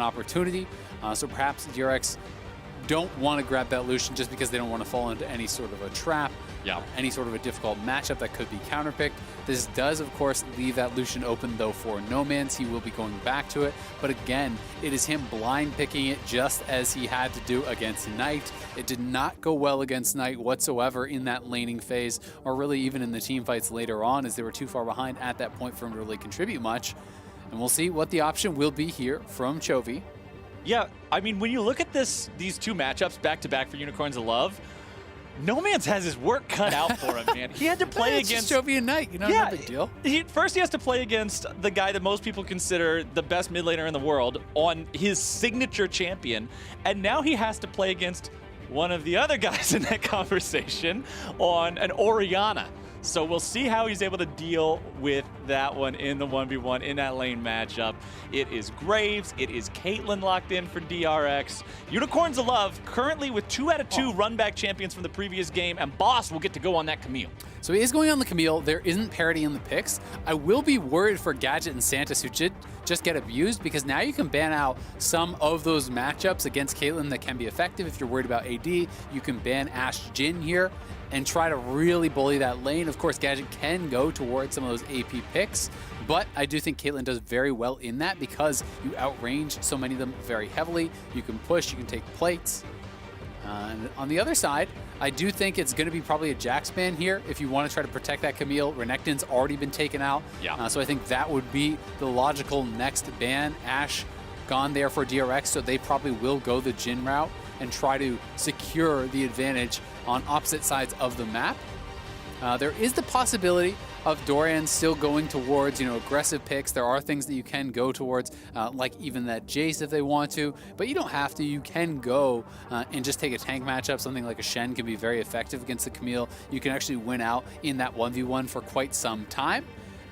opportunity. So perhaps DRX don't want to grab that Lucian just because they don't want to fall into any sort of a trap, any sort of a difficult matchup that could be counterpicked. This does, of course, leave that Lucian open, though, for Nomance. He will be going back to it. But again, it is him blind picking it just as he had to do against Knight. It did not go well against Knight whatsoever in that laning phase, or really even in the team fights later on, as they were too far behind at that point for him to really contribute much. And we'll see what the option will be here from Chovy. Yeah, I mean, when you look at these two matchups back-to-back for Unicorns of Love, Nomance has his work cut out for him, man. He had to play against Chovy and Knight, no big deal. First he has to play against the guy that most people consider the best mid laner in the world on his signature champion, and now he has to play against one of the other guys in that conversation on an Orianna. So we'll see how he's able to deal with that one in the 1v1 in that lane matchup. It is Graves, it is Caitlyn locked in for DRX. Unicorns of Love currently with 2 out of 2 run-back champions from the previous game, and Boss will get to go on that Camille. So he is going on the Camille. There isn't parity in the picks. I will be worried for Gadget and Santis, who did just get abused, because now you can ban out some of those matchups against Caitlyn that can be effective. If you're worried about AD, you can ban Ashe Jhin here and try to really bully that lane. Of course, Gadget can go towards some of those AP picks, but I do think Caitlyn does very well in that because you outrange so many of them very heavily. You can push, you can take plates. And on the other side, I do think it's going to be probably a Jax ban here if you want to try to protect that Camille. Renekton's already been taken out, so I think that would be the logical next ban. Ashe gone there for DRX, so they probably will go the Jhin route and try to secure the advantage on opposite sides of the map. There is the possibility of Dorian still going towards, aggressive picks. There are things that you can go towards, like even that Jace if they want to, but you don't have to. You can go and just take a tank matchup. Something like a Shen can be very effective against the Camille. You can actually win out in that 1v1 for quite some time.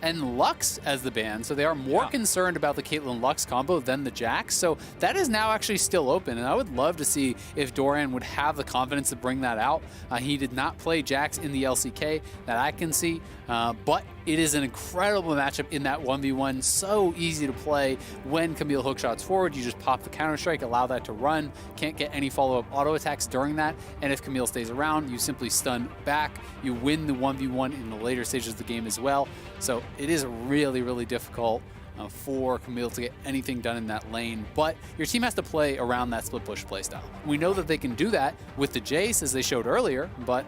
And Lux as the ban, so they are more concerned about the Caitlyn Lux combo than the Jax, so that is now actually still open, and I would love to see if Dorian would have the confidence to bring that out. He did not play Jax in the LCK that I can see, but it is an incredible matchup in that 1v1, so easy to play. When Camille hookshots forward, you just pop the counter-strike, allow that to run, can't get any follow-up auto attacks during that, and if Camille stays around, you simply stun back, you win the 1v1 in the later stages of the game as well. So it is really, really difficult for Camille to get anything done in that lane, but your team has to play around that split push playstyle. We know that they can do that with the Jace, as they showed earlier, but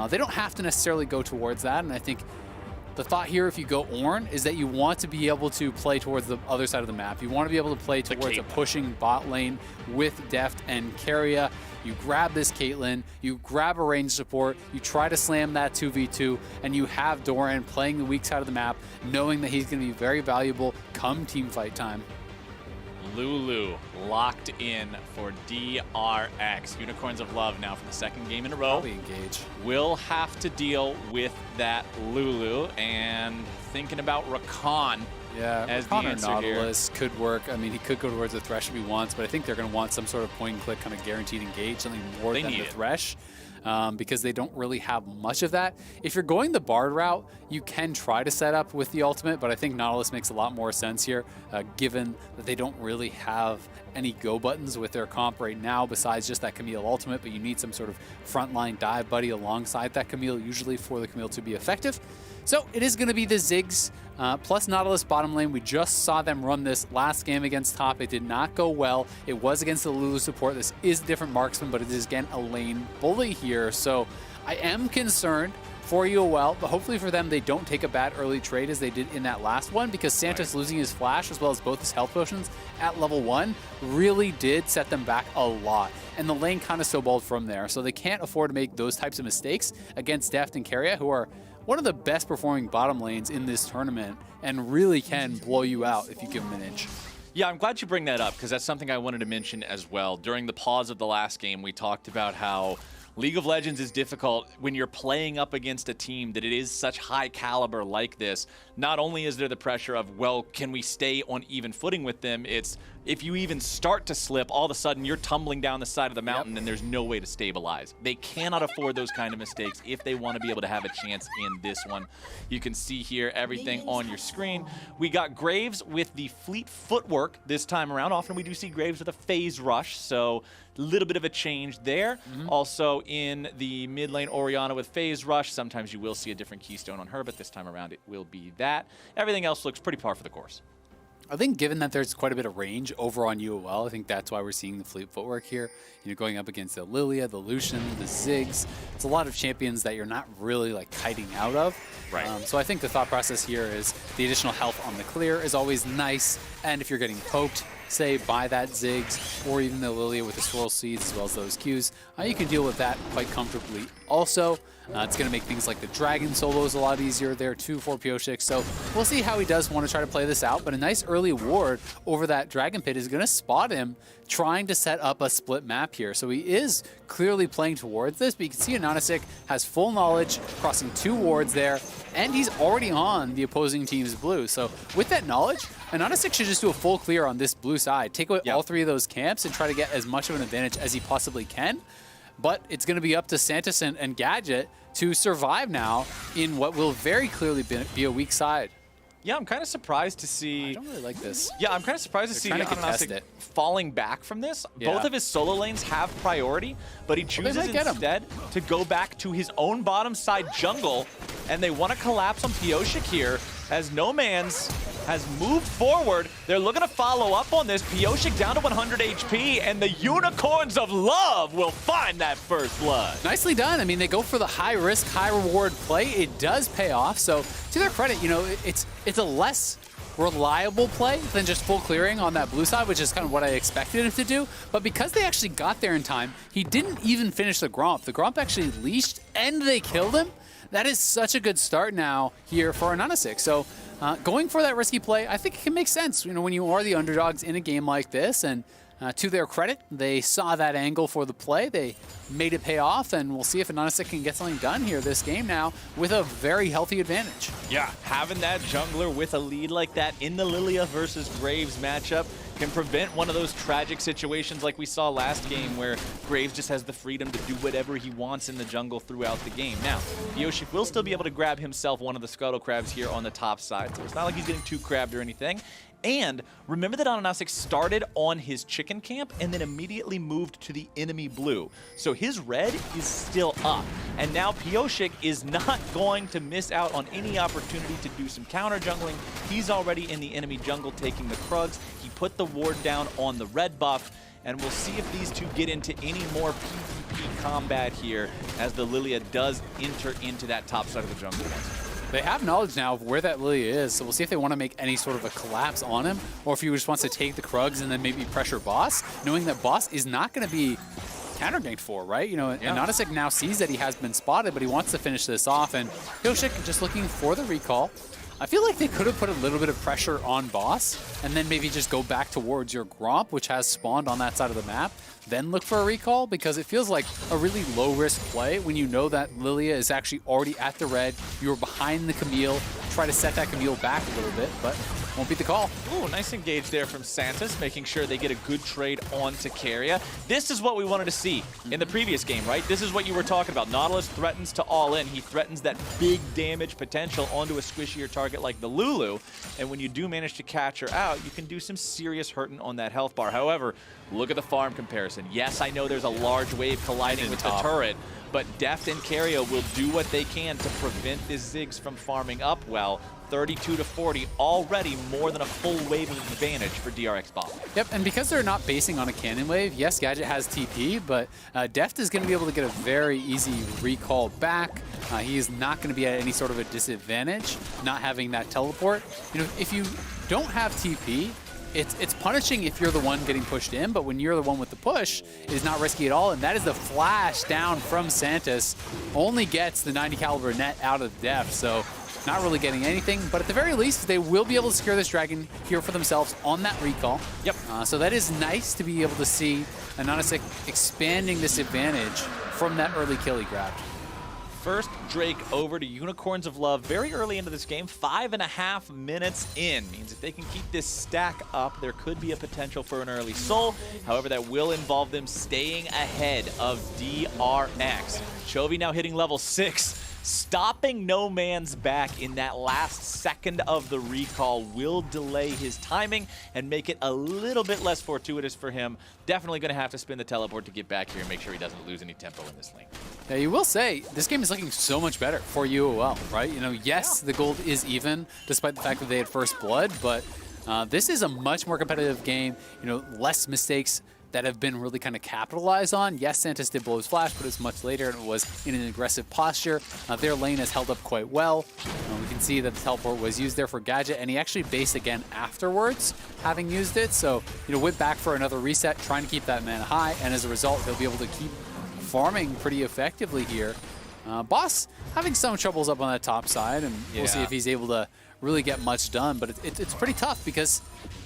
they don't have to necessarily go towards that, and I think the thought here, if you go Ornn, is that you want to be able to play towards the other side of the map. You want to be able to play towards a pushing bot lane with Deft and Keria. You grab this Caitlyn, you grab a range support, you try to slam that 2v2, and you have Doran playing the weak side of the map, knowing that he's going to be very valuable come team fight time. Lulu locked in for DRX. Unicorns of Love now for the second game in a row. Probably engage. Will have to deal with that Lulu, and thinking about Rakan. Yeah, as Rakan the or answer Nautilus could work. I mean, he could go towards the Thresh if he wants, but I think they're going to want some sort of point-and-click kind of guaranteed engage, something more than the Thresh. Because they don't really have much of that. If you're going the Bard route, you can try to set up with the ultimate, but I think Nautilus makes a lot more sense here, given that they don't really have any go buttons with their comp right now besides just that Camille ultimate, but you need some sort of frontline dive buddy alongside that Camille, usually for the Camille to be effective. So it is going to be the Ziggs plus Nautilus bottom lane. We just saw them run this last game against top. It did not go well. It was against the Lulu support. This is a different marksman, but it is, again, a lane bully here. So I am concerned for UOL, but hopefully for them, they don't take a bad early trade as they did in that last one, because Santos losing his flash as well as both his health potions at level 1 really did set them back a lot. And the lane kind of snowballed from there. So they can't afford to make those types of mistakes against Deft and Keria, who are one of the best performing bottom lanes in this tournament and really can blow you out if you give them an inch. Yeah, I'm glad you bring that up, because that's something I wanted to mention as well. During the pause of the last game, we talked about how League of Legends is difficult when you're playing up against a team that it is such high caliber like this. Not only is there the pressure of, well, can we stay on even footing with them? It's, if you even start to slip, all of a sudden you're tumbling down the side of the mountain and there's no way to stabilize. They cannot afford those kind of mistakes if they want to be able to have a chance in this one. You can see here everything on your screen. We got Graves with the fleet footwork this time around. Often we do see Graves with a phase rush, so a little bit of a change there. Also in the mid lane, Orianna with phase rush. Sometimes you will see a different keystone on her, but this time around it will be that. Everything else looks pretty par for the course. I think given that there's quite a bit of range over on UOL, I think that's why we're seeing the fleet footwork here. You know, going up against the Lilia, the Lucian, the Ziggs. It's a lot of champions that you're not really like kiting out of. Right. So I think the thought process here is the additional health on the clear is always nice. And if you're getting poked, say by that Ziggs or even the Lilia with the Swirl Seeds as well as those Qs, you can deal with that quite comfortably also. It's going to make things like the Dragon solos a lot easier there too for Pyosik. So we'll see how he does want to try to play this out. But a nice early ward over that Dragon Pit is going to spot him trying to set up a split map here. So he is clearly playing towards this. But you can see Anonysik has full knowledge, crossing 2 wards there. And he's already on the opposing team's blue. So with that knowledge, Anonysik should just do a full clear on this blue side. Take away all 3 of those camps and try to get as much of an advantage as he possibly can. But it's going to be up to Santis and Gadget to survive now in what will very clearly be a weak side. Yeah, I'm kind of surprised to see... I don't really like this. Yeah, I'm kind of surprised to see Anonysik falling back from this. Yeah. Both of his solo lanes have priority, but he chooses instead to go back to his own bottom side jungle, and they want to collapse on Pyosik here as No Man's has moved forward. They're looking to follow up on this. Pyosik down to 100 HP, and the Unicorns of Love will find that first blood. Nicely done. I mean, they go for the high-risk, high-reward play. It does pay off. So to their credit, you know, it's a less reliable play than just full clearing on that blue side, which is kind of what I expected him to do. But because they actually got there in time, he didn't even finish the Gromp. The Gromp actually leashed, and they killed him. That is such a good start now here for Anonysik. So going for that risky play, I think it can make sense. You know, when you are the underdogs in a game like this, and to their credit, they saw that angle for the play. They made it pay off, and we'll see if Anonysik can get something done here this game now with a very healthy advantage. Yeah, having that jungler with a lead like that in the Lilia versus Graves matchup can prevent one of those tragic situations like we saw last game where Graves just has the freedom to do whatever he wants in the jungle throughout the game. Now, Pyosik will still be able to grab himself one of the Scuttle Crabs here on the top side, so it's not like he's getting too crabbed or anything. And remember that Anonysik started on his chicken camp and then immediately moved to the enemy blue. So his red is still up. And now Pyosik is not going to miss out on any opportunity to do some counter jungling. He's already in the enemy jungle taking the Krugs. He put the ward down on the red buff. And we'll see if these two get into any more PvP combat here as the Lilia does enter into that top side of the jungle. They have knowledge now of where that Lilia is, so we'll see if they want to make any sort of a collapse on him, or if he just wants to take the Krugs and then maybe pressure Boss, knowing that Boss is not going to be counter-ganked for, right? You know, Anonysik now sees that he has been spotted, but he wants to finish this off, and Pyosik just looking for the recall. I feel like they could have put a little bit of pressure on Boss, and then maybe just go back towards your Gromp, which has spawned on that side of the map, then look for a recall, because it feels like a really low-risk play when you know that Lilia is actually already at the red, you're behind the Camille, try to set that Camille back a little bit, but won't beat the call. Ooh, nice engage there from Santis, making sure they get a good trade onto Keria. This is what we wanted to see in the previous game, right? This is what you were talking about. Nautilus threatens to all in. He threatens that big damage potential onto a squishier target like the Lulu, and when you do manage to catch her out, you can do some serious hurting on that health bar. However, look at the farm comparison. Yes, I know there's a large wave colliding with the turret, but Deft and Keria will do what they can to prevent this Ziggs from farming up well. 32-40, already more than a full wave of advantage for DRX bot. Yep, and because they're not basing on a cannon wave, yes, Gadget has TP, but Deft is going to be able to get a very easy recall back. He is not going to be at any sort of a disadvantage not having that teleport. You know, if you don't have TP, it's punishing if you're the one getting pushed in, but when you're the one with the push, it is not risky at all, and that is the flash down from Santis. Only gets the 90 caliber net out of Deft, so not really getting anything, but at the very least, they will be able to secure this dragon here for themselves on that recall. Yep. So that is nice to be able to see Anonysik expanding this advantage from that early kill he grabbed. first Drake over to Unicorns of Love very early into this game, 5.5 minutes in. Means if they can keep this stack up, there could be a potential for an early soul. However, that will involve them staying ahead of DRX. Chovy now hitting level 6. Stopping No Man's back in that last second of the recall will delay his timing and make it a little bit less fortuitous for him. Definitely going to have to spin the teleport to get back here and make sure he doesn't lose any tempo in this lane. Yeah, you will say, this game is looking so much better for UOL, right? You know, yes, the gold is even, despite the fact that they had first blood, but this is a much more competitive game, you know, less mistakes that have been really kind of capitalized on. Yes, Santos did blow his flash, but it was much later and it was in an aggressive posture. Their lane has held up quite well. We can see that the teleport was used there for Gadget, and he actually based again afterwards, having used it. So, you know, went back for another reset, trying to keep that mana high, and as a result, he'll be able to keep farming pretty effectively here. Boss having some troubles up on that top side, and we'll see if he's able to really get much done, but it's pretty tough because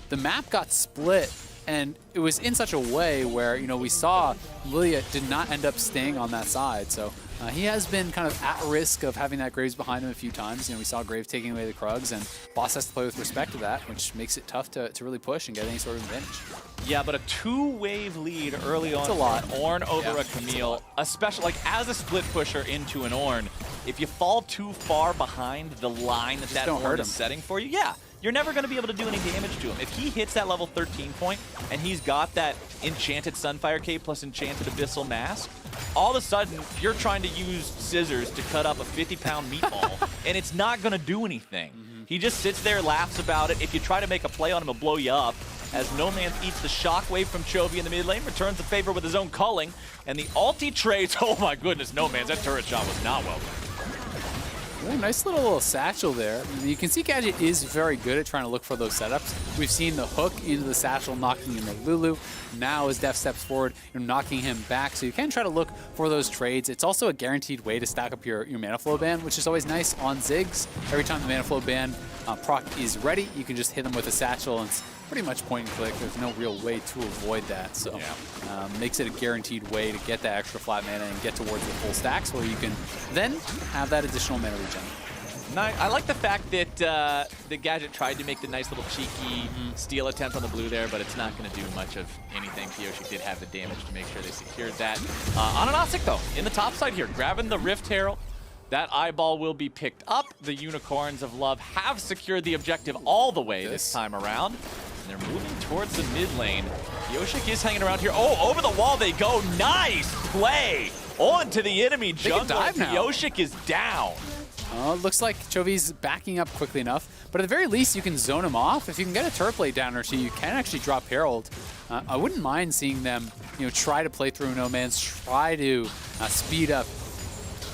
the map got split. And it was in such a way where, you know, we saw Lilia did not end up staying on that side. So he has been kind of at risk of having that Graves behind him a few times. You know, we saw Graves taking away the Krugs, and Boss has to play with respect to that, which makes it tough to really push and get any sort of advantage. Yeah, but a 2-wave lead early on for an Ornn over a Camille, especially like as a split pusher into an Ornn, if you fall too far behind the line that Ornn is setting for you, you're never going to be able to do any damage to him. If he hits that level 13 point and he's got that Enchanted Sunfire Cape plus Enchanted Abyssal Mask, all of a sudden you're trying to use scissors to cut up a 50-pound meatball, and it's not going to do anything. He just sits there, laughs about it. If you try to make a play on him, he'll blow you up. As No Man eats the shockwave from Chovy in the mid lane, returns the favor with his own culling, and the ulti trades. Oh my goodness, No Man's, that turret shot was not welcome. Ooh, nice little satchel there. You can see Gadget is very good at trying to look for those setups. We've seen the hook into the satchel knocking in the Lulu. Now as Def steps forward, you're knocking him back. So you can try to look for those trades. It's also a guaranteed way to stack up your mana flow band, which is always nice on Ziggs. Every time the mana flow band proc is ready, you can just hit them with a satchel, and it's pretty much point and click. There's no real way to avoid that. So makes it a guaranteed way to get that extra flat mana and get towards the full stacks where you can then have that additional mana regen. I like the fact that the Gadget tried to make the nice little cheeky steal attempt on the blue there, but it's not going to do much of anything. Kyoshi did have the damage to make sure they secured that. Ananasik, though, in the top side here, grabbing the Rift Herald. That eyeball will be picked up. The Unicorns of Love have secured the objective all the way this time around. And they're moving towards the mid lane. Yoshik is hanging around here. Oh, over the wall they go. Nice play on to the enemy jungle. Yoshik is down. Looks like Chovy's backing up quickly enough, but at the very least you can zone him off. If you can get a turret plate down or two, you can actually drop Herald. I wouldn't mind seeing them, you know, try to play through No Man's, try to speed up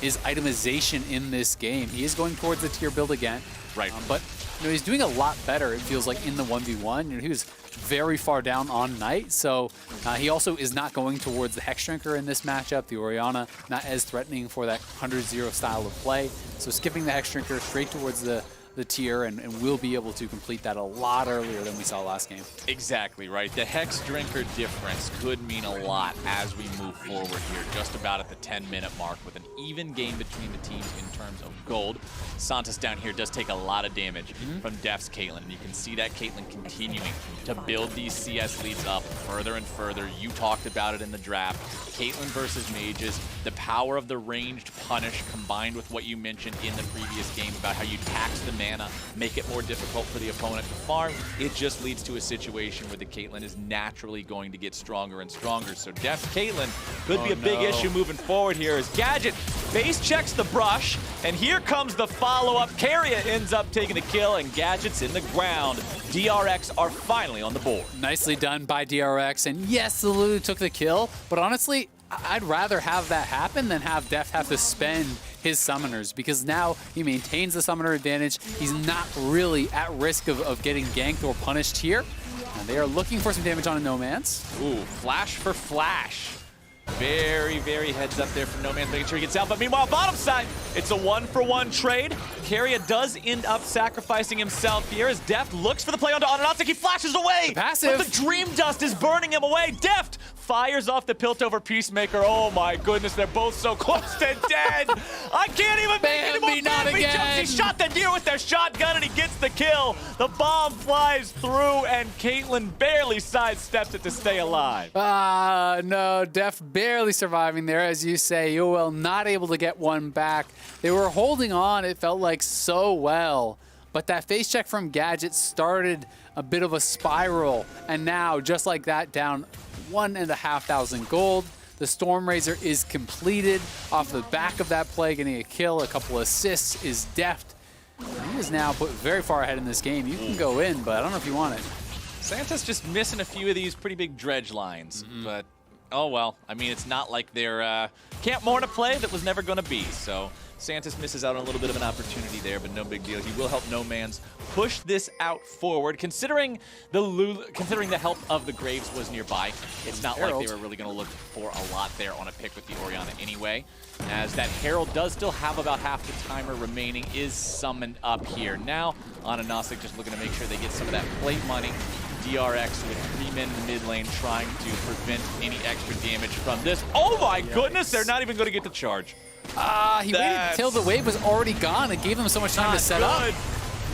his itemization in this game. He is going towards the tier build again, right? But you know, he's doing a lot better, it feels like, in the 1v1. You know, he was very far down on Knight, so he also is not going towards the Hex Drinker in this matchup. The Orianna not as threatening for that 100-0 style of play. So skipping the Hex Drinker straight towards the tier, and we'll be able to complete that a lot earlier than we saw last game. Exactly right. The Hex Drinker difference could mean a lot as we move forward here, just about at the 10-minute mark with an even game between the teams in terms of gold. Santos down here does take a lot of damage from Def's Caitlyn, and you can see that Caitlyn continuing to build these CS leads up further and further. You talked about it in the draft. Caitlyn versus mages, the power of the ranged punish combined with what you mentioned in the previous game about how you tax the mana, make it more difficult for the opponent to farm, it just leads to a situation where the Caitlyn is naturally going to get stronger and stronger. So Def's Caitlyn could be a big issue moving forward here as Gadget base checks the brush, and here comes the follow-up. Keria ends up taking the kill, and Gadget's in the ground. DRX are finally on the board. Nicely done by DRX, and yes, the Lulu took the kill, but honestly, I'd rather have that happen than have Def have to spend his summoners, because now he maintains the summoner advantage. He's not really at risk of getting ganked or punished here. And they are looking for some damage on a No Man's. Ooh, flash for flash. Very, very heads up there from No Man's, making sure he gets out. But meanwhile, bottom side, it's a 1-for-1 trade. Keria does end up sacrificing himself here as Deft looks for the play onto Ananasik. He flashes away. Passive. But the Dream Dust is burning him away. Deft fires off the Piltover Peacemaker. Oh my goodness, they're both so close to dead. I can't even make any more not Bambi again. jumps. He shot the deer with their shotgun and he gets the kill. The bomb flies through and Caitlyn barely sidesteps it to stay alive. No, Def barely surviving there, as you say. UOL not able to get one back. They were holding on, it felt like, so well. But that face check from Gadget started a bit of a spiral. And now, just like that, down 1,500 gold. The Storm Razor is completed off the back of that play, getting a kill, a couple assists, is deft. He is now put very far ahead in this game. You can go in, but I don't know if you want it. Santa's just missing a few of these pretty big dredge lines, but oh well. I mean, it's not like they're Camp Morna play that was never going to be, so Santos misses out on a little bit of an opportunity there, but no big deal. He will help No Man's push this out forward. Considering the help of the Graves was nearby, it's not like they were really going to look for a lot there on a pick with the Orianna anyway, as that Herald does still have about half the timer remaining, is summoned up here. Now, Ananasik just looking to make sure they get some of that plate money. DRX with 3 men in the mid lane trying to prevent any extra damage from this. Oh my goodness, they're not even going to get the charge. He waited until the wave was already gone. It gave them so much time to set up.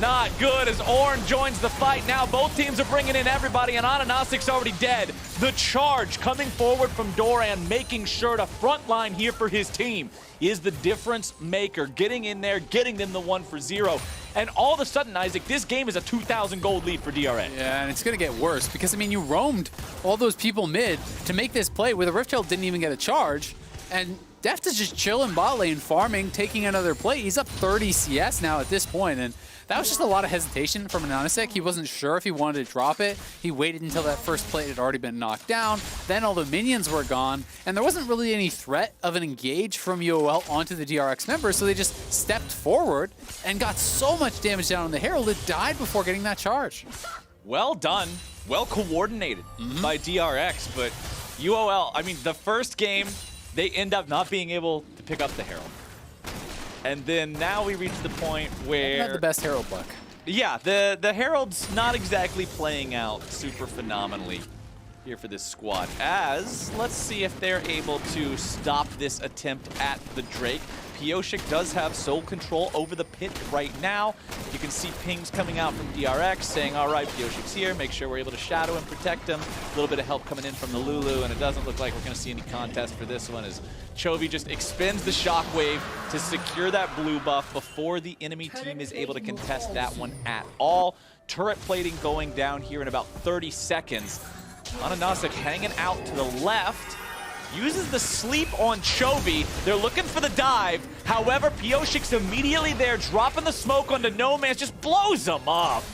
Not good as Ornn joins the fight. Now both teams are bringing in everybody, and Ananasik's already dead. The charge coming forward from Doran, making sure to frontline here for his team, is the difference maker. Getting in there, getting them the 1-for-0. And all of a sudden, Isaac, this game is a 2,000 gold lead for DRX. Yeah, and it's going to get worse because, I mean, you roamed all those people mid to make this play where the Rift Herald didn't even get a charge. And Deft is just chilling bot lane, farming, taking another play. He's up 30 CS now at this point, and that was just a lot of hesitation from Ananasik. He wasn't sure if he wanted to drop it. He waited until that first plate had already been knocked down. Then all the minions were gone, and there wasn't really any threat of an engage from UOL onto the DRX members, so they just stepped forward and got so much damage down on the Herald, it died before getting that charge. Well done. Well coordinated by DRX, but UOL, I mean, the first game, they end up not being able to pick up the Herald. And then now we reach the point where... Not the best Herald luck. Yeah, the Herald's not exactly playing out super phenomenally here for this squad. As, let's see if they're able to stop this attempt at the Drake. Pioshik does have sole control over the pit right now. You can see pings coming out from DRX saying, all right, Pioshik's here, make sure we're able to shadow and protect him. A little bit of help coming in from the Lulu, and it doesn't look like we're going to see any contest for this one as Chovy just expends the shockwave to secure that blue buff before the enemy team is able to contest that one at all. Turret plating going down here in about 30 seconds. Ananasik hanging out to the left. Uses the sleep on Chovy. They're looking for the dive. However, Pioshik's immediately there, dropping the smoke onto No Man's, just blows him up.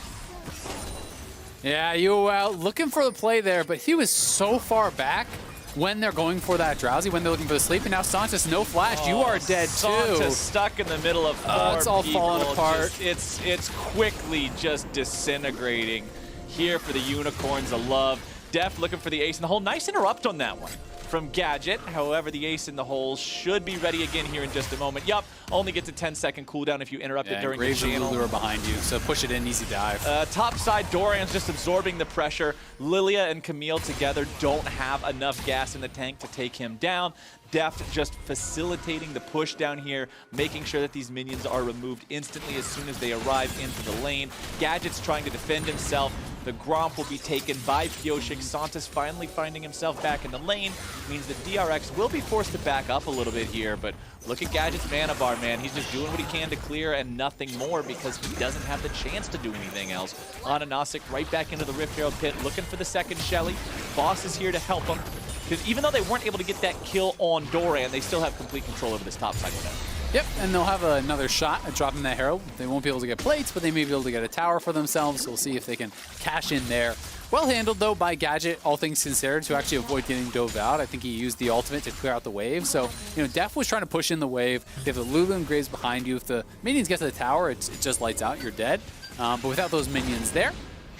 Yeah, UOL looking for the play there, but he was so far back when they're going for that drowsy, when they're looking for the sleep, and now Santos, no flash. You are dead too. Santos stuck in the middle of four it's all people. falling apart. It's quickly just disintegrating here for the Unicorns of Love. Def looking for the ace in the hole. Nice interrupt on that one from Gadget. However, the ace in the hole should be ready again here in just a moment. Yup, only gets a 10-second cooldown if you interrupt it during the channel. Graves and Lulu are behind you, so push it in, easy dive. Top side, Doran's just absorbing the pressure. Lilia and Camille together don't have enough gas in the tank to take him down. Deft just facilitating the push down here, making sure that these minions are removed instantly as soon as they arrive into the lane. Gadget's trying to defend himself. The Gromp will be taken by Pioshik. Santos finally finding himself back in the lane. Means that DRX will be forced to back up a little bit here, but look at Gadget's mana bar, man. He's just doing what he can to clear and nothing more because he doesn't have the chance to do anything else. Ananasik right back into the Rift Herald pit, looking for the second Shelly. Boss is here to help him, because even though they weren't able to get that kill on Doran, they still have complete control over this top side window. Yep, and they'll have another shot at dropping that Herald. They won't be able to get plates, but they may be able to get a tower for themselves, so we'll see if they can cash in there. Well handled, though, by Gadget, all things considered, to actually avoid getting dove out. I think he used the ultimate to clear out the wave. So, you know, Def was trying to push in the wave. You have the Lulu and Graves behind you. If the minions get to the tower, it just lights out. You're dead. But without those minions there,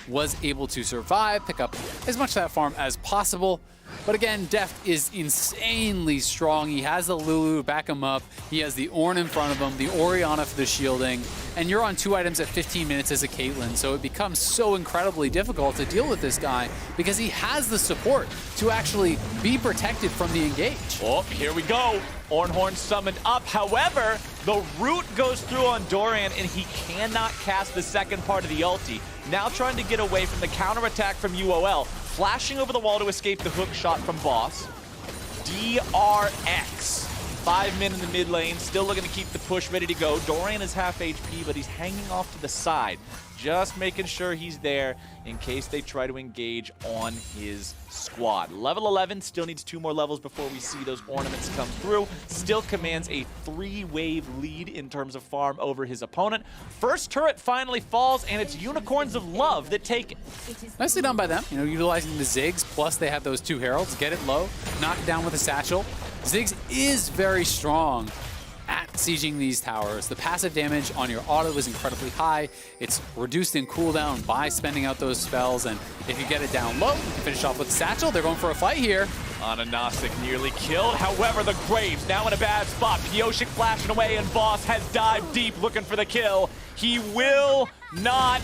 was able to survive, pick up as much of that farm as possible. But again, Deft is insanely strong. He has the Lulu to back him up. He has the Ornn in front of him, the Orianna for the shielding. and you're on 2 items at 15 minutes as a Caitlyn, so it becomes so incredibly difficult to deal with this guy because he has the support to actually be protected from the engage. Oh, here we go. Ornhorn summoned up. However, the root goes through on Doran, and he cannot cast the second part of the ulti. Now trying to get away from the counterattack from UOL. Flashing over the wall to escape the hook shot from Boss. DRX. 5 men in the mid lane, still looking to keep the push ready to go. Doran is half HP, but he's hanging off to the side. Just making sure he's there in case they try to engage on his squad. Level 11 still needs 2 more levels before we see those ornaments come through. Still commands a 3-wave lead in terms of farm over his opponent. First turret finally falls, and it's Unicorns of Love that take it. Nicely done by them, utilizing the Ziggs, plus they have those 2 heralds. Get it low, knock it down with a satchel. Ziggs is very strong at sieging these towers. The passive damage on your auto is incredibly high. It's reduced in cooldown by spending out those spells, and if you get it down low, you can finish off with the satchel. They're going for a fight here. Ananasic nearly killed. However, the Graves now in a bad spot. Pyosik flashing away, and Boss has dived deep looking for the kill. He will not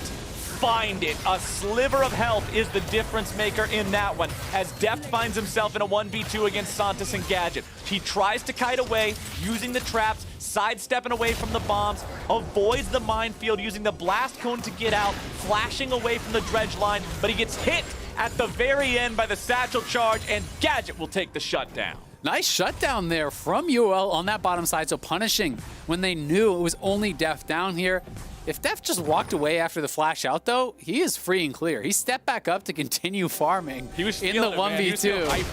find it. A sliver of health is the difference maker in that one, as Deft finds himself in a 1v2 against Santos and Gadget. He tries to kite away using the traps, sidestepping away from the bombs, avoids the minefield using the blast cone to get out, flashing away from the dredge line, but he gets hit at the very end by the satchel charge, and Gadget will take the shutdown. Nice shutdown there from UOL on that bottom side, so punishing when they knew it was only Deft down here. If Deft just walked away after the flash out, though, he is free and clear. He stepped back up to continue farming in the 1v2.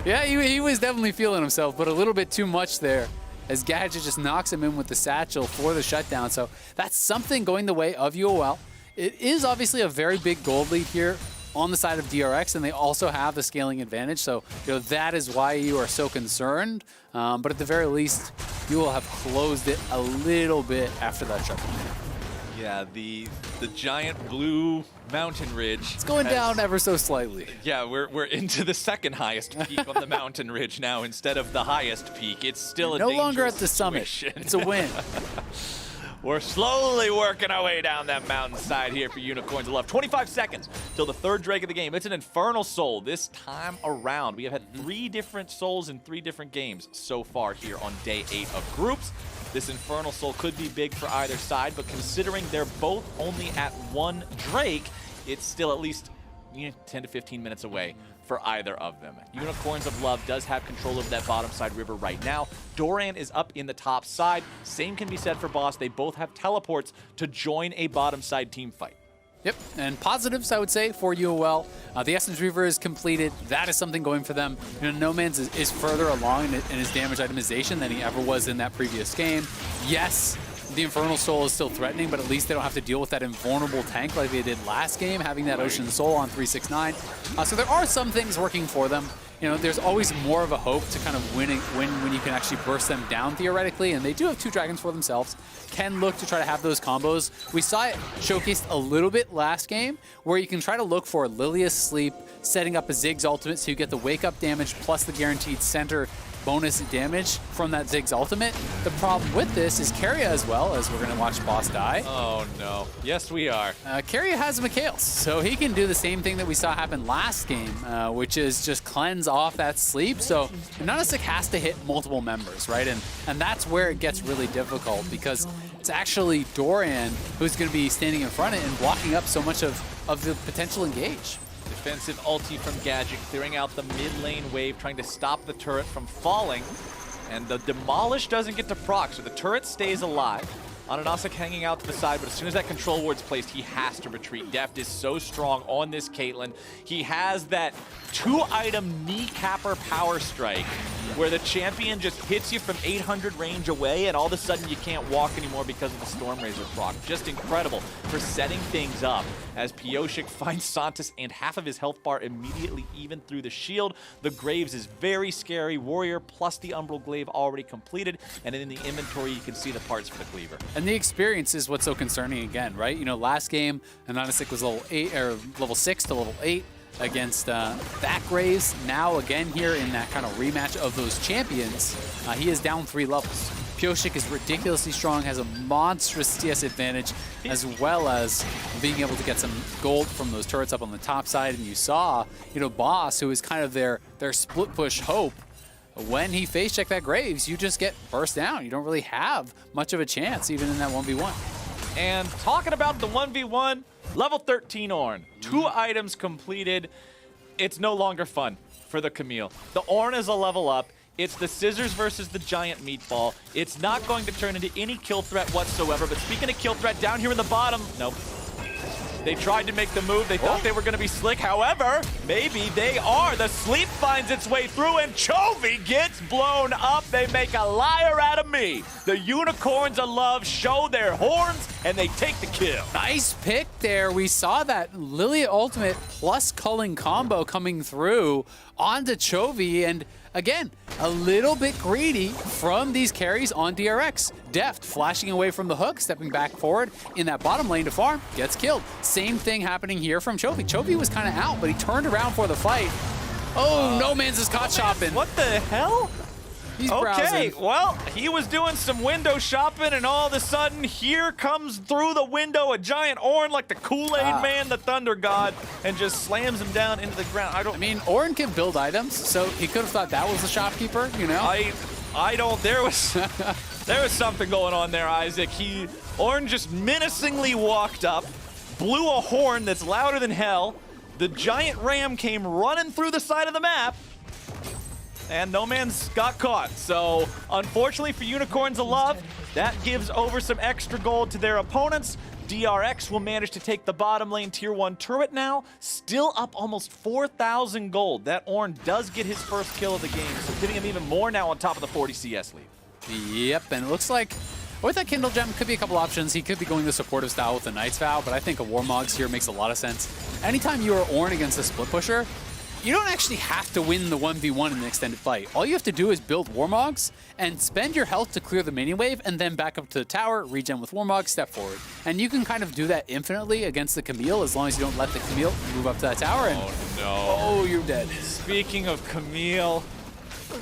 Yeah, he was definitely feeling himself, but a little bit too much there, as Gadget just knocks him in with the satchel for the shutdown. So that's something going the way of UOL. It is obviously a very big gold lead here on the side of DRX, and they also have the scaling advantage. So that is why you are so concerned. But at the very least, you will have closed it a little bit after that shutdown. Yeah, the giant blue mountain ridge. It's going down ever so slightly. Yeah, we're into the second highest peak on the mountain ridge now instead of the highest peak. It's still a no dangerous longer at the situation. summit. It's a win. We're slowly working our way down that mountainside here for Unicorns of Love. 25 seconds till the third Drake of the game. It's an Infernal Soul this time around. We have had 3 different souls in 3 different games so far here on day 8 of groups. This Infernal Soul could be big for either side, but considering they're both only at 1 Drake, it's still at least 10 to 15 minutes away for either of them. Unicorns of Love does have control of that bottom side river right now. Doran is up in the top side. Same can be said for Boss. They both have teleports to join a bottom side team fight. Yep, and positives, I would say, for UOL. The Essence Reaver is completed. That is something going for them. No Man's is further along in his damage itemization than he ever was in that previous game. Yes, the Infernal Soul is still threatening, but at least they don't have to deal with that invulnerable tank like they did last game, having that Ocean Soul on 369. So there are some things working for them. There's always more of a hope to kind of win when you can actually burst them down theoretically, and they do have 2 dragons for themselves. Can look to try to have those combos. We saw it showcased a little bit last game, where you can try to look for Lilia's Sleep, setting up a Ziggs ultimate so you get the wake-up damage plus the guaranteed center bonus damage from that Ziggs ultimate. The problem with this is Keria as well, as we're going to watch Boss die. Oh no. Yes, we are. Keria has Mikhails, so he can do the same thing that we saw happen last game, which is just cleanse off that sleep. So Ananasic has to hit multiple members, right? And that's where it gets really difficult, because it's actually Doran who's going to be standing in front of it and blocking up so much of the potential engage. Defensive ulti from Gadget, clearing out the mid lane wave, trying to stop the turret from falling. And the Demolish doesn't get to proc, so the turret stays alive. Ananasic hanging out to the side, but as soon as that control ward's placed, he has to retreat. Deft is so strong on this Caitlyn. He has that 2-item kneecapper power strike, where the champion just hits you from 800 range away, and all of a sudden you can't walk anymore because of the Storm Razor proc. Just incredible for setting things up, as Pyosik finds Santos and half of his health bar immediately even through the shield. The Graves is very scary. Warrior plus the Umbral Glaive already completed, and then in the inventory you can see the parts for the Cleaver. And the experience is what's so concerning again, right? Last game, Ananasic was level 6 to level 8 against that Graves. Now again here in that kind of rematch of those champions, he is down 3 levels. Pyosik is ridiculously strong, has a monstrous CS advantage, as well as being able to get some gold from those turrets up on the top side. And you saw, Boss, who is kind of their split push hope, when he face checked that Graves, you just get burst down. You don't really have much of a chance, even in that 1v1. And talking about the 1v1, level 13 Ornn. 2 items completed. It's no longer fun for the Camille. The Ornn is a level up. It's the scissors versus the giant meatball. It's not going to turn into any kill threat whatsoever. But speaking of kill threat, down here in the bottom, nope. They tried to make the move. They thought they were going to be slick. However, maybe they are. The sleep finds its way through, and Chovy gets blown up. They make a liar out of me. The Unicorns of Love show their horns, and they take the kill. Nice pick there. We saw that Lilia ultimate plus culling combo coming through onto Chovy, and again, a little bit greedy from these carries on DRX. Deft flashing away from the hook, stepping back forward in that bottom lane to farm, gets killed. Same thing happening here from Chovy. Chovy was kind of out, but he turned around for the fight. Oh, No Man's is caught shopping. What the hell? He's okay, browsing. well, he was doing some window shopping, and all of a sudden, here comes through the window a giant Ornn like the Kool-Aid Man, the Thunder God, and just slams him down into the ground. I mean, Ornn can build items, so he could have thought that was the shopkeeper, I don't. There was something going on there, Isaac. Ornn just menacingly walked up, blew a horn that's louder than hell. The giant ram came running through the side of the map, and No Man's got caught. So, unfortunately for Unicorns of Love, that gives over some extra gold to their opponents. DRX will manage to take the bottom lane tier 1 turret now, still up almost 4,000 gold. That Ornn does get his first kill of the game, so giving him even more now on top of the 40 CS lead. Yep, and it looks like with that Kindle Gem, could be a couple options. He could be going the supportive style with the Knight's Vow, but I think a Warmogs here makes a lot of sense. Anytime you are Ornn against a split pusher, you don't actually have to win the 1v1 in the extended fight. All you have to do is build Warmogs and spend your health to clear the minion wave, and then back up to the tower, regen with Warmogs, step forward. And you can kind of do that infinitely against the Camille as long as you don't let the Camille move up to that tower. And oh no. Oh, you're dead. Speaking of Camille,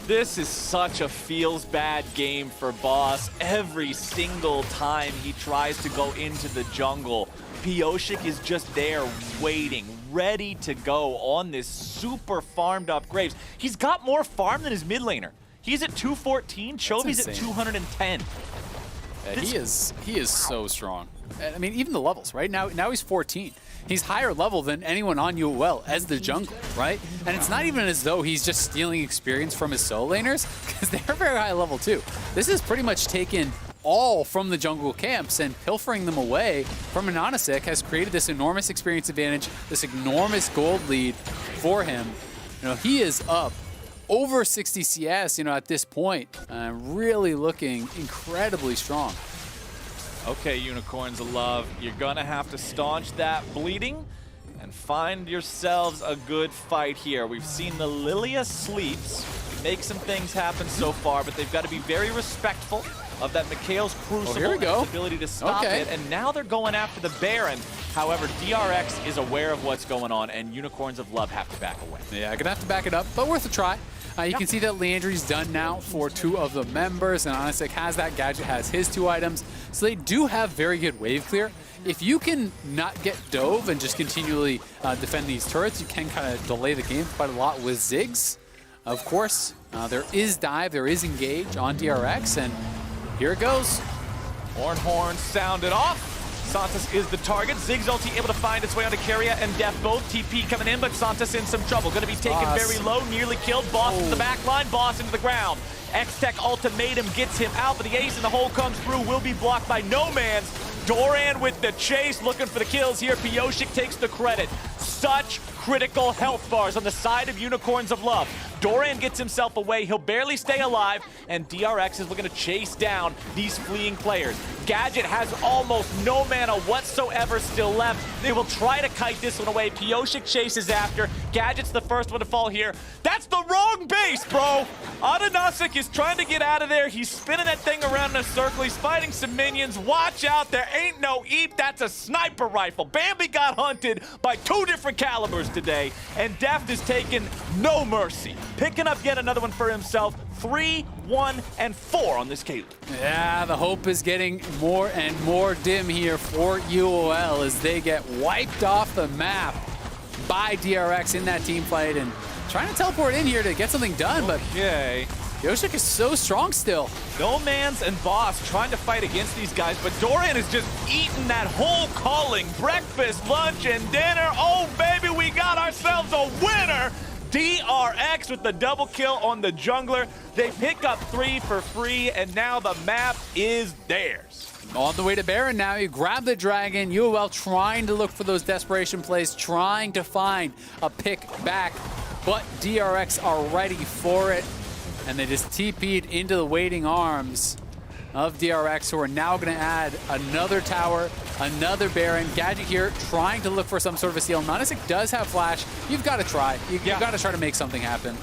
this is such a feels bad game for Boss. Every single time he tries to go into the jungle, Pyosik is just there waiting, ready to go on this super farmed up Graves. He's got more farm than his mid laner. He's at 214, Chovy's at 210. Yeah, he is so strong. I mean, even the levels, right? Now he's 14. He's higher level than anyone on UOL as the jungle, right? And it's not even as though he's just stealing experience from his solo laners, because they're very high level too. This is pretty much taken all from the jungle camps, and pilfering them away from Anonasik has created this enormous experience advantage, this enormous gold lead for him. He is up over 60 CS, at this point, really looking incredibly strong. Okay, Unicorns of Love, you're gonna have to staunch that bleeding and find yourselves a good fight here. We've seen the Lilia sleeps make some things happen so far, but they've got to be very respectful of that Mikhail's Crucible and its ability to stop it. And now they're going after the Baron. However, DRX is aware of what's going on, and Unicorns of Love have to back away. Yeah, gonna have to back it up, but worth a try. You can see that Landry's done now for 2 of the members, and Anonasik has that, Gadget has his 2 items. So they do have very good wave clear. If you can not get dove and just continually defend these turrets, you can kind of delay the game quite a lot with Ziggs. Of course, there is dive, there is engage on DRX, and here it goes. Ornn horn sounded off. Santos is the target. Ziggs ulti able to find its way onto Keria and Deft. Both TP coming in, but Santos in some trouble. Going to be taken very low, nearly killed. Boss into the back line, Boss into the ground. X-Tech ultimatum gets him out, but the ace in the hole comes through, will be blocked by No Man's. Doran with the chase, looking for the kills here. Pyosik takes the credit. Such critical health bars on the side of Unicorns of Love. Doran gets himself away, he'll barely stay alive, and DRX is looking to chase down these fleeing players. Gadget has almost no mana whatsoever still left. They will try to kite this one away. Pyosik chases after. Gadget's the first one to fall here. That's the wrong base, bro! Anonasik is trying to get out of there. He's spinning that thing around in a circle. He's fighting some minions. Watch out, there ain't no eep. That's a sniper rifle. Bambi got hunted by 2 different calibers today, and Deft is taking no mercy. Picking up yet another one for himself. 3, 1, and 4 on this Caitlyn. Yeah, the hope is getting more and more dim here for UOL as they get wiped off the map by DRX in that team fight and trying to teleport in here to get something done, but Pioshik is so strong still. No Man's and Boss trying to fight against these guys, but Dorian is just eating that whole calling. Breakfast, lunch, and dinner. Oh, baby, we got ourselves a winner. DRX with the double kill on the jungler. They pick up 3 for free, and now the map is theirs. On the way to Baron now, you grab the dragon. UOL trying to look for those desperation plays, trying to find a pick back, but DRX are ready for it. And they just TP'd into the waiting arms of DRX, who are now going to add another tower, another Baron. Gadget here trying to look for some sort of a steal. Nanasik does have flash. You've got to try. You've got to try to make something happen.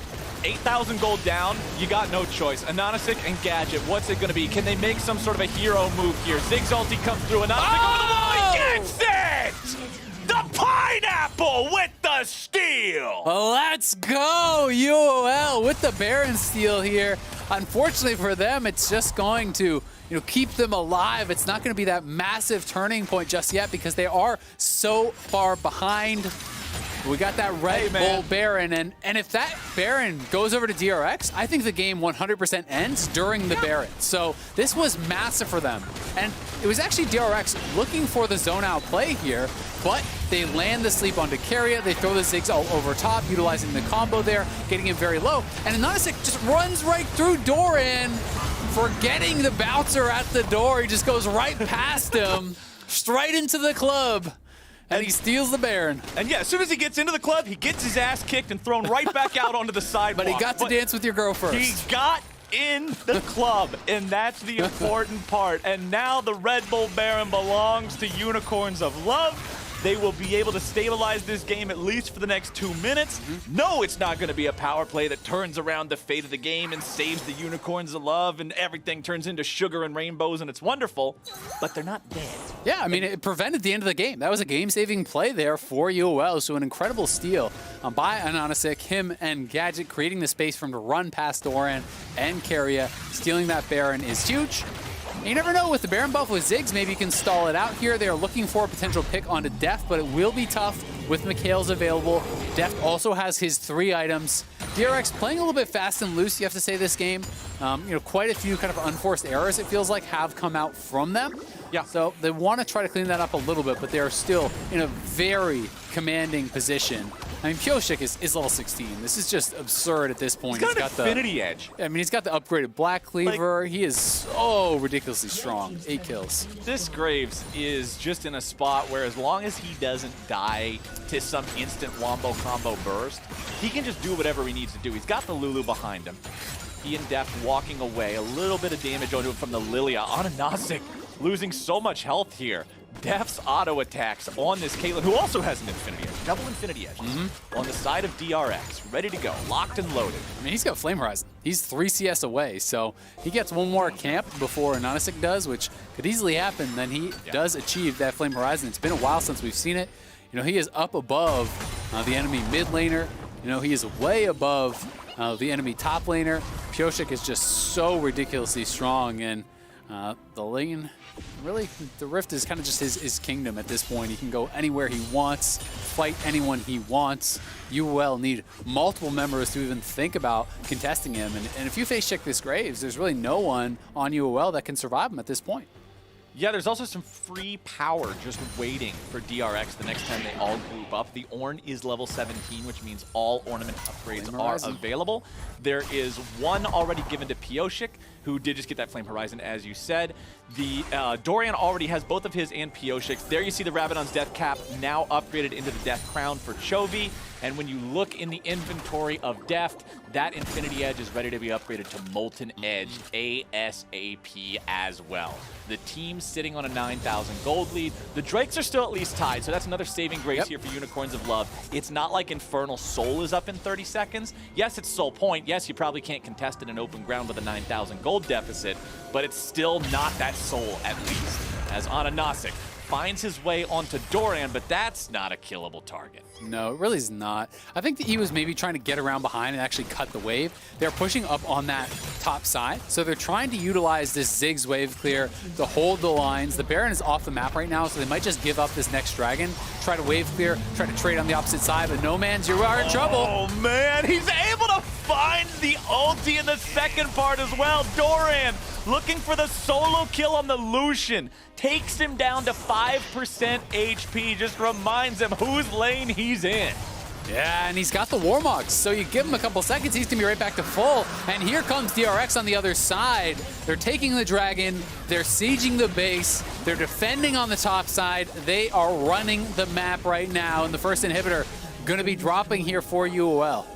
8,000 gold down, you got no choice. Anonasik and Gadget, what's it going to be? Can they make some sort of a hero move here? Ziggs ulti comes through, Anonasik over the wall, he gets it! The pineapple with the steal! Let's go, UOL with the Baron steal here. Unfortunately for them, it's just going to keep them alive. It's not going to be that massive turning point just yet because they are so far behind. We got that Red Bull Baron, and if that Baron goes over to DRX, I think the game 100% ends during the Baron. So this was massive for them. And it was actually DRX looking for the zone out play here, but they land the sleep onto Keria. They throw the Ziggs all over top, utilizing the combo there, getting him very low. And Anonasik just runs right through Doran, forgetting the bouncer at the door. He just goes right past him, straight into the club. And he steals the Baron. And yeah, as soon as he gets into the club, he gets his ass kicked and thrown right back out onto the sidewalk. But he got to dance with your girl first. He got in the club, and that's the important part. And now the Red Bull Baron belongs to Unicorns of Love. They will be able to stabilize this game at least for the next 2 minutes. No, it's not going to be a power play that turns around the fate of the game and saves the Unicorns of Love and everything turns into sugar and rainbows and it's wonderful, but they're not dead. Yeah, I mean, it prevented the end of the game. That was a game-saving play there for UOL, so an incredible steal by Anonasik, him and Gadget creating the space for him to run past Doran and Keria. Stealing that Baron is huge. And you never know, with the Baron buff with Ziggs, maybe you can stall it out here. They are looking for a potential pick onto Deft, but it will be tough with Mikhail's available. Deft also has his 3 items. DRX playing a little bit fast and loose, you have to say, this game. Quite a few kind of unforced errors, it feels like, have come out from them. Yeah. So they want to try to clean that up a little bit, but they are still in a very commanding position. I mean, Pioshik is level 16. This is just absurd at this point. He's got Infinity Edge. I mean, he's got the upgraded Black Cleaver. He is so ridiculously strong. 8 kills. This Graves is just in a spot where as long as he doesn't die to some instant wombo combo burst, he can just do whatever he needs to do. He's got the Lulu behind him. He and Deft walking away. A little bit of damage onto him from the Lilia. Anonasik losing so much health here. Deft's auto attacks on this Caitlyn, who also has an Infinity Edge, double Infinity Edge, on the side of DRX, ready to go, locked and loaded. I mean, he's got Flame Horizon. He's 3 CS away, so he gets one more camp before Anonasik does, which could easily happen. Then he does achieve that Flame Horizon. It's been a while since we've seen it. He is up above the enemy mid laner. He is way above the enemy top laner. Pioshik is just so ridiculously strong, and the lane, really, the Rift is kind of just his kingdom at this point. He can go anywhere he wants, fight anyone he wants. UOL need multiple members to even think about contesting him. And if you face check this Graves, there's really no one on UOL that can survive him at this point. Yeah, there's also some free power just waiting for DRX the next time they all group up. The Ornn is level 17, which means all ornament upgrades are available. There is one already given to Pioshik, who did just get that Flame Horizon, as you said. The Dorian already has both of his and Pioshik's. There you see the Rabadon's Death Cap now upgraded into the Death Crown for Chovy. And when you look in the inventory of Deft, that Infinity Edge is ready to be upgraded to Molten Edge ASAP as well. The team's sitting on a 9,000 gold lead. The Drakes are still at least tied, so that's another saving grace here for Unicorns of Love. It's not like Infernal Soul is up in 30 seconds. Yes, it's Soul Point. Yes, you probably can't contest it in open ground with a 9,000 gold deficit, but it's still not that Soul, at least. As Anonasik finds his way onto Doran, but that's not a killable target. No, it really is not. I think that he was maybe trying to get around behind and actually cut the wave. They're pushing up on that top side, so they're trying to utilize this Ziggs wave clear to hold the lines. The Baron is off the map right now, so they might just give up this next dragon, try to wave clear, try to trade on the opposite side, but no man's, you are in trouble. Oh man, he's able to find the ulti in the second part as well. Doran looking for the solo kill on the Lucian. Takes him down to 5% HP, just reminds him whose lane he's in. Yeah, and he's got the Warmogs, so you give him a couple seconds, he's gonna be right back to full. And here comes DRX on the other side. They're taking the dragon, they're sieging the base, they're defending on the top side. They are running the map right now, and the first inhibitor gonna be dropping here for UOL.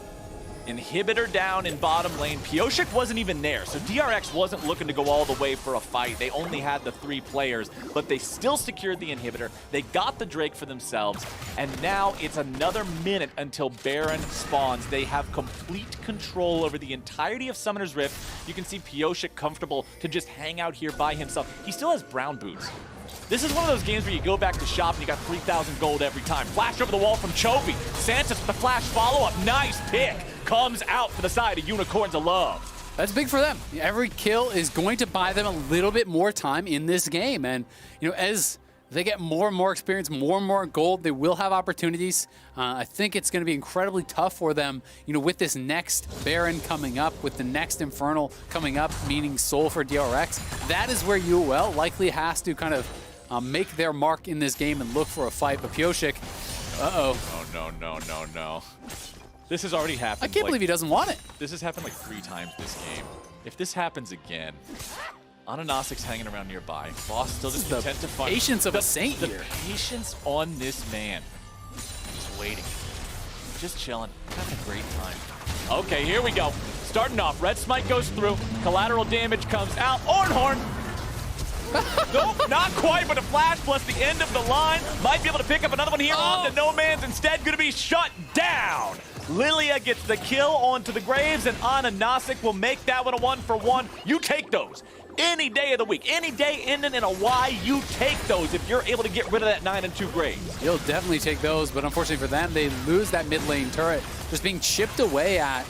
Inhibitor down in bottom lane. Pioshik wasn't even there, so DRX wasn't looking to go all the way for a fight. They only had the 3 players, but they still secured the inhibitor. They got the Drake for themselves, and now it's another minute until Baron spawns. They have complete control over the entirety of Summoner's Rift. You can see Pioshik comfortable to just hang out here by himself. He still has brown boots. This is one of those games where you go back to shop and you got 3,000 gold every time. Flash over the wall from Chovy. Santos with the flash follow-up. Nice pick. Comes out for the side of Unicorns of Love. That's big for them. Every kill is going to buy them a little bit more time in this game. And, you know, as they get more and more experience, more and more gold, they will have opportunities. I think it's going to be incredibly tough for them, you know, with this next Baron coming up, with the next Infernal coming up, meaning Soul for DRX. That is where UOL likely has to kind of make their mark in this game and look for a fight. But Pioshik, uh-oh. Oh, no. This has already happened. I can't believe he doesn't want it. This has happened like 3 times this game. If this happens again, Ananasik's hanging around nearby. Boss still just content to find patience of a saint here. The patience on this man. Just waiting. Just chilling. Having a great time. Okay, here we go. Starting off. Red Smite goes through. Collateral damage comes out. Ornhorn! Nope, not quite, but a flash plus the end of the line. Might be able to pick up another one here on the No Man's. Instead, going to be shut down. Lilia gets the kill onto the Graves, and Ananasik will make that one a 1-for-1. You take those any day of the week. Any day ending in a Y, you take those if you're able to get rid of that 9-2 Graves. You'll definitely take those, but unfortunately for them, they lose that mid lane turret. Just being chipped away at.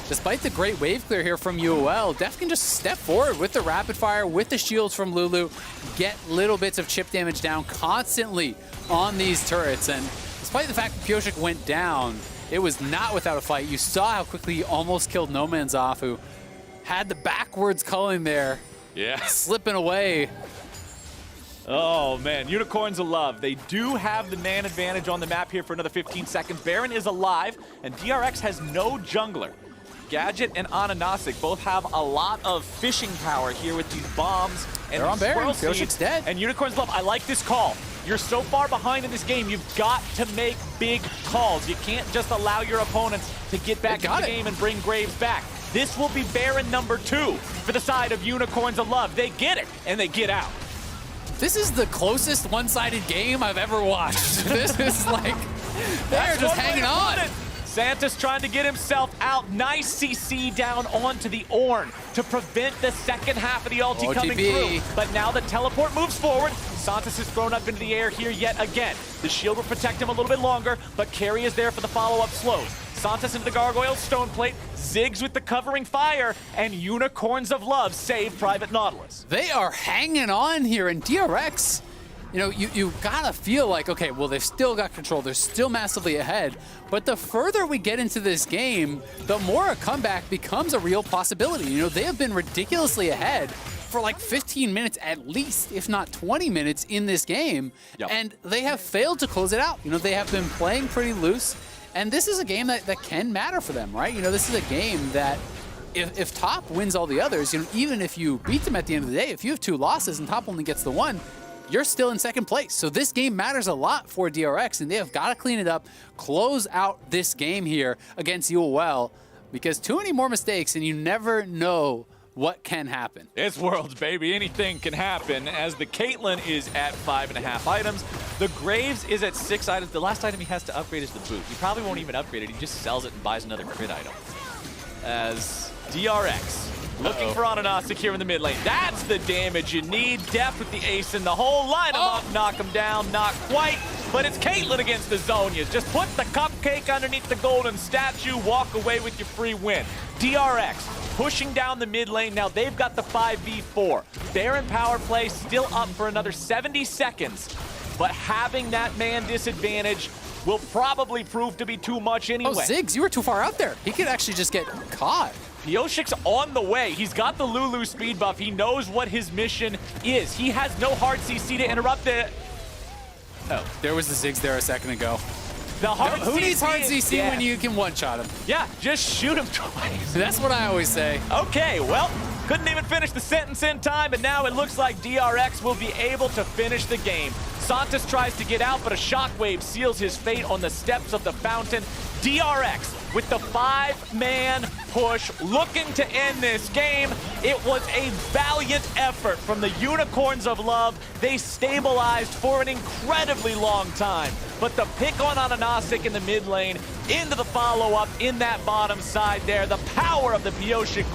Despite the great wave clear here from UOL, Def can just step forward with the rapid fire, with the shields from Lulu, get little bits of chip damage down constantly on these turrets. And despite the fact that Pioshik went down, it was not without a fight. You saw how quickly he almost killed No Man's off, who had the backwards culling there. Yeah. Slipping away. Oh, man. Unicorns of Love. They do have the man advantage on the map here for another 15 seconds. Baron is alive, and DRX has no jungler. Gadget and Ananasik both have a lot of fishing power here with these bombs and they're on Baron. Pioshik's dead. And Unicorns Love, I like this call. You're so far behind in this game, you've got to make big calls. You can't just allow your opponents to get back into the game and bring Graves back. This will be Baron number 2 for the side of Unicorns of Love. They get it, and they get out. This is the closest one-sided game I've ever watched. This is like, they're just hanging on. Santos trying to get himself out. Nice CC down onto the Ornn to prevent the second half of the ulti coming through. But now the teleport moves forward. Santos is thrown up into the air here yet again. The shield will protect him a little bit longer, but Carry is there for the follow-up slows. Santos into the Gargoyle Stone Plate, Ziggs with the covering fire, and Unicorns of Love save Private Nautilus. They are hanging on here, and DRX, you know, you gotta feel like, okay, well, they've still got control. They're still massively ahead. But the further we get into this game, the more a comeback becomes a real possibility. You know, they have been ridiculously ahead for like 15 minutes at least, if not 20 minutes in this game. And they have failed to close it out. You know, they have been playing pretty loose. And this is a game that can matter for them, right? You know, this is a game that if Top wins all the others, you know, even if you beat them at the end of the day, if you have 2 losses and Top only gets the 1, you're still in second place. So this game matters a lot for DRX, and they have got to clean it up, close out this game here against UOL, because too many more mistakes, and you never know what can happen. It's Worlds, baby. Anything can happen, as the Caitlyn is at 5.5 items. The Graves is at 6 items. The last item he has to upgrade is the boot. He probably won't even upgrade it. He just sells it and buys another crit item. As DRX Looking for Ananasik here in the mid lane. That's the damage you need. Deft with the ace in the hole. Line him up, knock him down. Not quite, but it's Caitlyn against the Zonias. Just put the cupcake underneath the golden statue. Walk away with your free win. DRX pushing down the mid lane. Now they've got the 5v4. They're in power play, still up for another 70 seconds. But having that man disadvantage will probably prove to be too much anyway. Oh, Ziggs, you were too far out there. He could actually just get caught. Pioshik's on the way. He's got the Lulu speed buff. He knows what his mission is. He has no hard CC to interrupt it. Oh, there was the Ziggs there a second ago. The hard Who needs hard CC yeah. when you can one-shot him? Yeah, just shoot him twice. That's what I always say. Okay, well, couldn't even finish the sentence in time, but now it looks like DRX will be able to finish the game. Santos tries to get out, but a shockwave seals his fate on the steps of the fountain. DRX with the 5-man push, looking to end this game. It was a valiant effort from the Unicorns of Love. They stabilized for an incredibly long time. But the pick on Ananasik in the mid lane, into the follow-up in that bottom side there. The power of the Pioshik.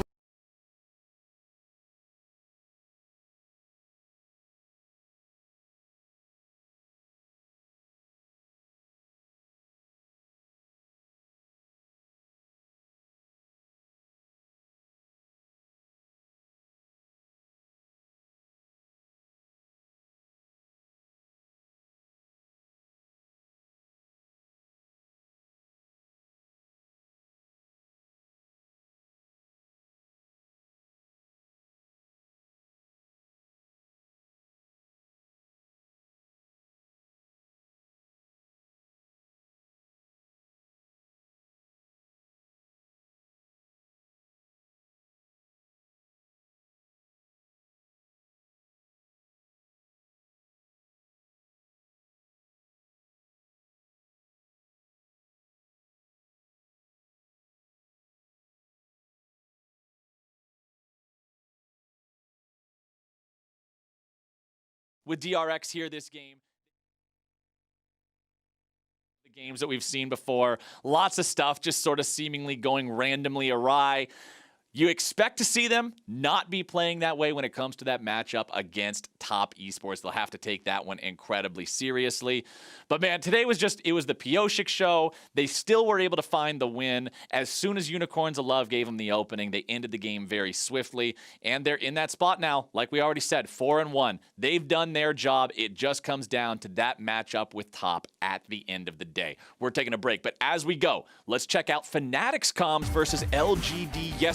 With DRX here this game. The games that we've seen before. Lots of stuff just sort of seemingly going randomly awry. You expect to see them not be playing that way when it comes to that matchup against top esports. They'll have to take that one incredibly seriously. But man, today was just, it was the Pioshik show. They still were able to find the win. As soon as Unicorns of Love gave them the opening, they ended the game very swiftly. And they're in that spot now, like we already said, 4-1. They've done their job. It just comes down to that matchup with top at the end of the day. We're taking a break, but as we go, let's check out Fnatic's comms versus LGD yesterday.